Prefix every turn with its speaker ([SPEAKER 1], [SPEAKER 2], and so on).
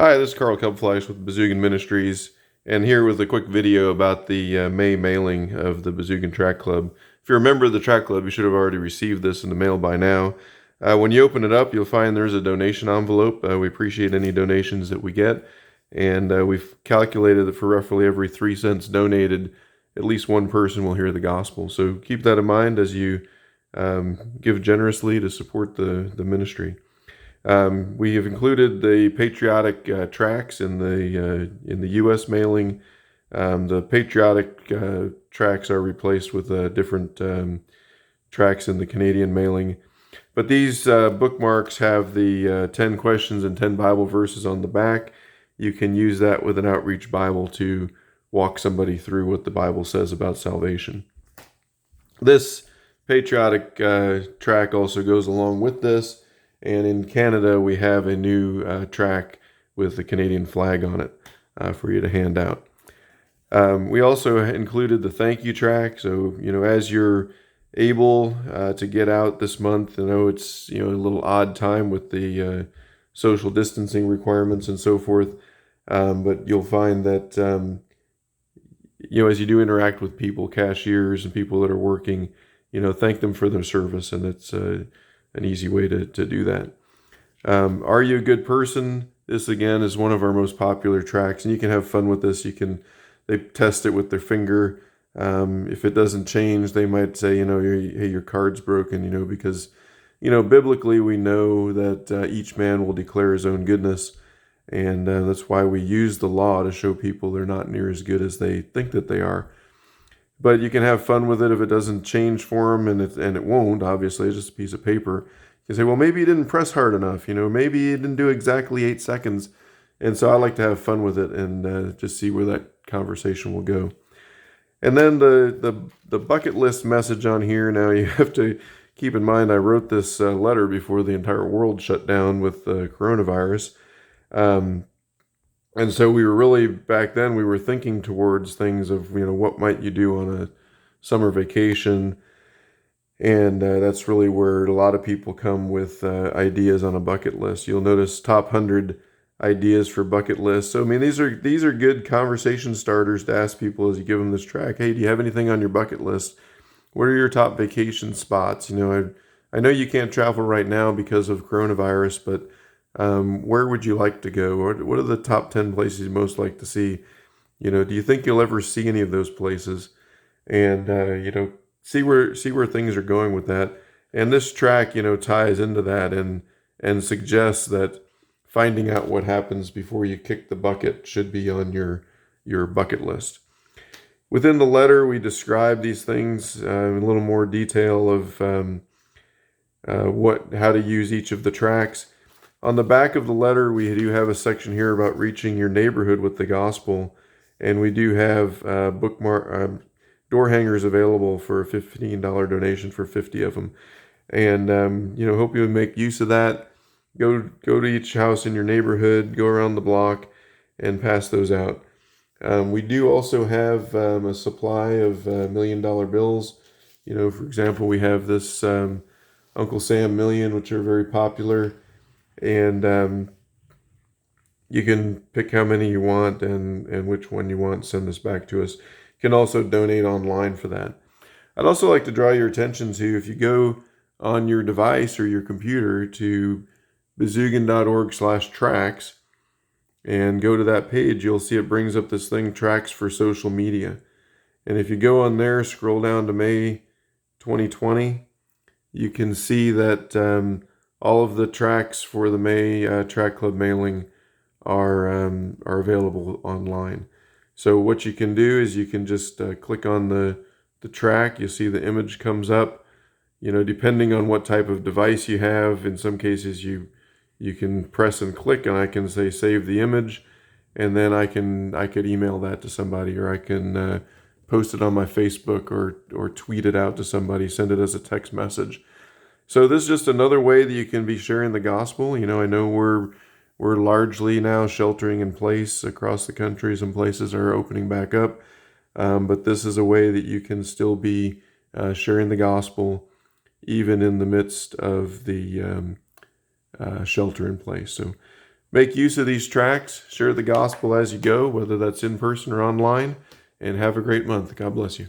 [SPEAKER 1] Hi, this is Carl Kubfleisch with Bezeugen Ministries, and here with a quick video about the May mailing of the Bezeugen Tract Club. If you're a member of the Tract Club, you should have already received this in the mail by now. When you open it up, you'll find there's a donation envelope. We appreciate any donations that we get, and we've calculated that for roughly every 3 cents donated, at least one person will hear the gospel. So keep that in mind as you give generously to support the ministry. We have included the patriotic tracts in the U.S. mailing. The patriotic tracts are replaced with different tracts in the Canadian mailing. But these bookmarks have the 10 questions and 10 Bible verses on the back. You can use that with an outreach Bible to walk somebody through what the Bible says about salvation. This patriotic tract also goes along with this. And in Canada, we have a new tract with the Canadian flag on it for you to hand out. We also included the thank you tract. So, as you're able to get out this month, I know it's, a little odd time with the social distancing requirements and so forth. But you'll find that, as you do interact with people, cashiers and people that are working, thank them for their service. And it's an easy way to do that. Are you a good person? This again is one of our most popular tracts, and you can have fun with this. They test it with their finger. If it doesn't change, they might say, hey, your card's broken, because, biblically we know that each man will declare his own goodness, and that's why we use the law to show people they're not near as good as they think that they are. But you can have fun with it if it doesn't change for them, and it won't, obviously. It's just a piece of paper. You can say, well, maybe you didn't press hard enough. Maybe you didn't do exactly 8 seconds. And so I like to have fun with it and just see where that conversation will go. And then the bucket list message on here, now you have to keep in mind I wrote this letter before the entire world shut down with the coronavirus. And so we were really, back then, we were thinking towards things of, what might you do on a summer vacation? And that's really where a lot of people come with ideas on a bucket list. You'll notice top 100 ideas for bucket lists. So, these are good conversation starters to ask people as you give them this track. Hey, do you have anything on your bucket list? What are your top vacation spots? I know you can't travel right now because of coronavirus, but where would you like to go? Or what are the top 10 places you'd most like to see? Do you think you'll ever see any of those places? And, see where things are going with that. And this track, ties into that and suggests that finding out what happens before you kick the bucket should be on your bucket list. Within the letter, we describe these things in a little more detail of how to use each of the tracks. On the back of the letter, we do have a section here about reaching your neighborhood with the gospel, and we do have door hangers available for a $15 donation for 50 of them. And hope you would make use of that. Go to each house in your neighborhood, go around the block, and pass those out. We do also have a supply of $1 million bills. For example, we have this Uncle Sam Million, which are very popular. And you can pick how many you want and which one you want, send this back to us. You can also donate online for that. I'd also like to draw your attention to, if you go on your device or your computer to bezeugen.org/tracts and go to that page, you'll see it brings up this thing, Tracts for Social Media. And if you go on there, scroll down to May 2020, you can see that all of the tracts for the May Tract Club mailing are available online. So what you can do is you can just click on the track. You see the image comes up. Depending on what type of device you have, in some cases you can press and click, and I can say save the image, and then I could email that to somebody, or I can post it on my Facebook or tweet it out to somebody, send it as a text message. So this is just another way that you can be sharing the gospel. I know we're largely now sheltering in place across the country. Some places are opening back up. But this is a way that you can still be sharing the gospel even in the midst of the shelter in place. So Make use of these tracts. Share the gospel as you go, whether that's in person or online. And have a great month. God bless you.